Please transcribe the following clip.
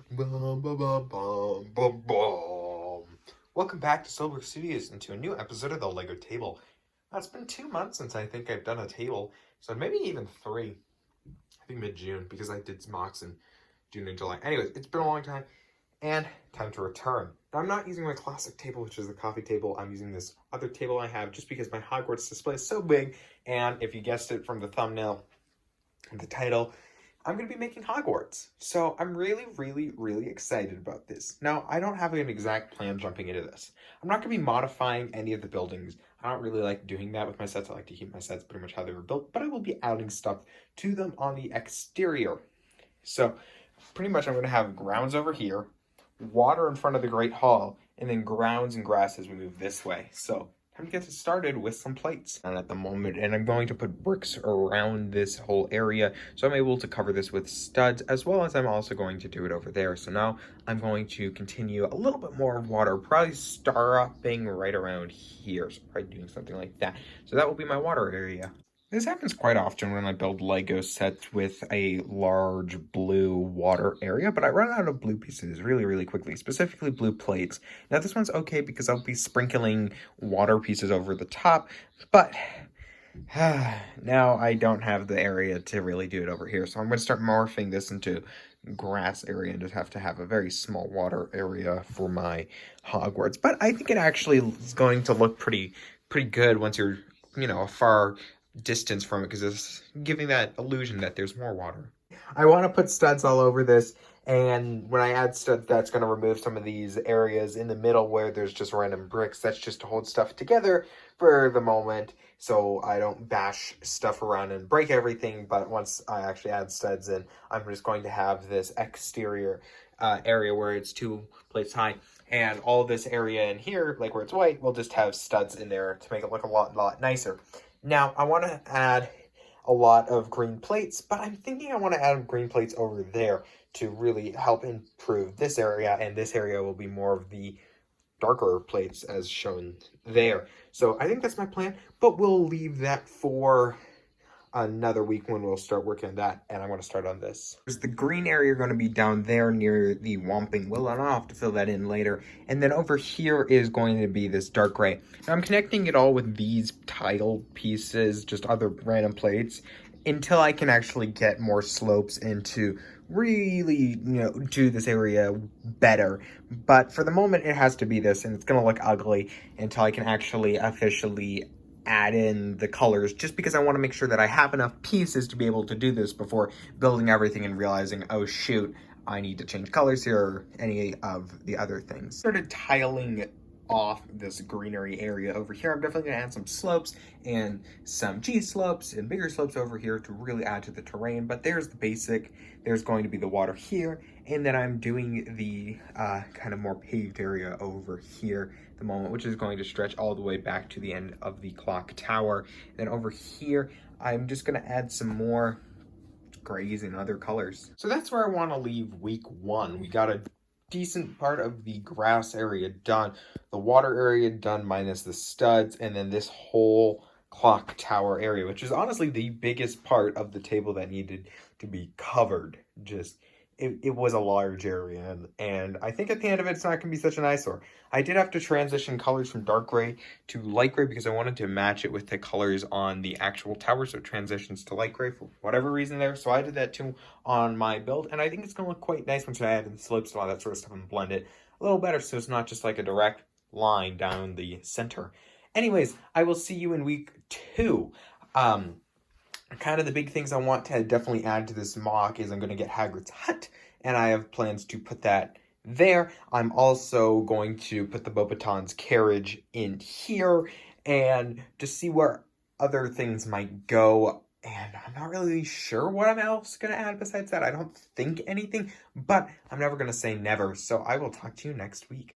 Bum, bum, bum, bum, bum, bum. Welcome back to Silver Studios and to a new episode of the Lego Table. It's been 2 months since I think I've done a table, so maybe even 3. I think mid-June because I did mocks in June and July. Anyways, it's been a long time and time to return. Now, I'm not using my classic table, which is the coffee table. I'm using this other table I have just because my Hogwarts display is so big, and if you guessed it from the thumbnail and the title, I'm going to be making Hogwarts. So I'm really excited about this. Now, I don't have an exact plan jumping into this. I'm not going to be modifying any of the buildings. I don't really like doing that with my sets. I like to keep my sets pretty much how they were built, but I will be adding stuff to them on the exterior. So pretty much I'm going to have grounds over here, water in front of the Great Hall, and then grounds and grass as we move this way. So time to get started with some plates at the moment, and I'm going to put bricks around this whole area so I'm able to cover this with studs, as well as I'm also going to do it over there. So now I'm going to continue a little bit more of water, probably stopping right around here, so probably doing something like that. So that will be my water area. This happens quite often when I build Lego sets with a large blue water area, but I run out of blue pieces really quickly, specifically blue plates. Now this one's okay because I'll be sprinkling water pieces over the top, but now I don't have the area to really do it over here, so I'm going to start morphing this into grass area and just have to have a very small water area for my Hogwarts. But I think it actually is going to look pretty good once you're, a far distance from it, because it's giving that illusion that there's more water. I want to put studs all over this, and when I add studs, that's going to remove some of these areas in the middle where there's just random bricks. That's just to hold stuff together for the moment, so I don't bash stuff around and break everything. But once I actually add studs in, I'm just going to have this exterior area where it's 2 plates high, and all this area in here, like where it's white, we'll just have studs in there to make it look a lot nicer. Now, I want to add a lot of green plates, but I'm thinking I want to add green plates over there to really help improve this area, and this area will be more of the darker plates as shown there. So I think that's my plan, but we'll leave that for another week when we'll start working on that, and I want to start on this. There's the green area going to be down there near the Whomping Willow, and I'll have to fill that in later. And then over here is going to be this dark gray. Now I'm connecting it all with these tile pieces, just other random plates, until I can actually get more slopes into really, do this area better. But for the moment, it has to be this, and it's going to look ugly until I can actually officially add in the colors, just because I want to make sure that I have enough pieces to be able to do this before building everything and realizing, oh shoot, I need to change colors here or any of the other things. Started tiling off this greenery area over here. I'm definitely going to add some slopes and some G-slopes and bigger slopes over here to really add to the terrain, but there's the basic. There's going to be the water here, and then I'm doing the kind of more paved area over here at the moment, which is going to stretch all the way back to the end of the clock tower. And then over here, I'm just going to add some more grays and other colors. So that's where I want to leave week 1. We got a decent part of the grass area done, the water area done minus the studs, and then this whole clock tower area, which is honestly the biggest part of the table that needed to be covered. Just it was a large area, and I think at the end of it, it's not going to be such an eyesore. I did have to transition colors from dark gray to light gray because I wanted to match it with the colors on the actual tower, so it transitions to light gray for whatever reason there. So I did that too on my build, and I think it's going to look quite nice once I add in the slopes and all that sort of stuff and blend it a little better, so it's not just like a direct line down the center. Anyways, I will see you in week 2. Kind of the big things I want to definitely add to this mock is I'm going to get Hagrid's hut, and I have plans to put that there. I'm also going to put the Beauxbatons carriage in here, and just see where other things might go. And I'm not really sure what I'm else going to add besides that. I don't think anything, but I'm never going to say never. So I will talk to you next week.